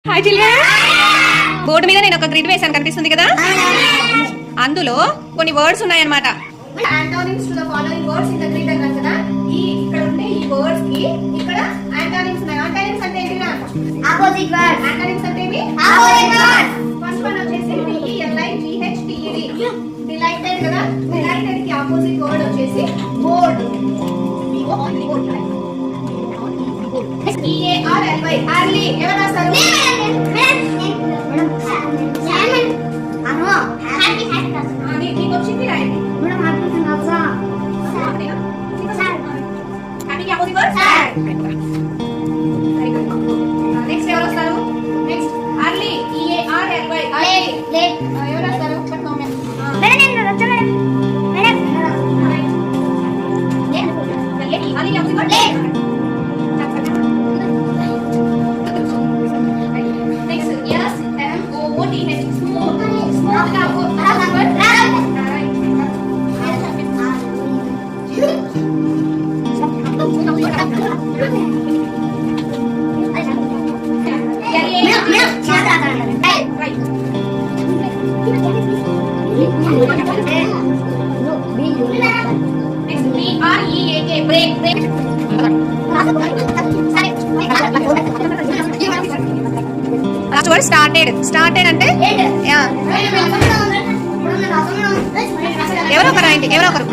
Hi children, board మీద నేను ఒక గ్రిడ్ వేసాను, కనిపిస్తుంది కదా. అందులో కొన్ని వర్డ్స్ ఉన్నాయన్నమాట. Antonyms to the following words in the grid అన్నాను కదా. ఇక్కడ ఉండే ఈ వర్డ్స్ కి ఇక్కడ antonyms ఉన్నాయి. Antonyms అంటే ఏంటిరా? Opposite word. Antonyms అంటే ఏంటి? Opposite word. ఫస్ట్ వన్ వచ్చేసి DELIGHTED. Delighted కదా. Delighted కి ఆపోజిట్ వర్డ్ వచ్చేసి bored. EARLY. early. ఎవరు రాస్తారు? నీకు వచ్చింది రాయండి. నెక్స్ట్ ఎవరు వస్తారు? Next early. EARLY. ఎవరు వస్తారు? Next SMOOTH. Last word started. Started అంటే ఎవరో ఒకరు రాయండి, ఎవరో ఒకరు.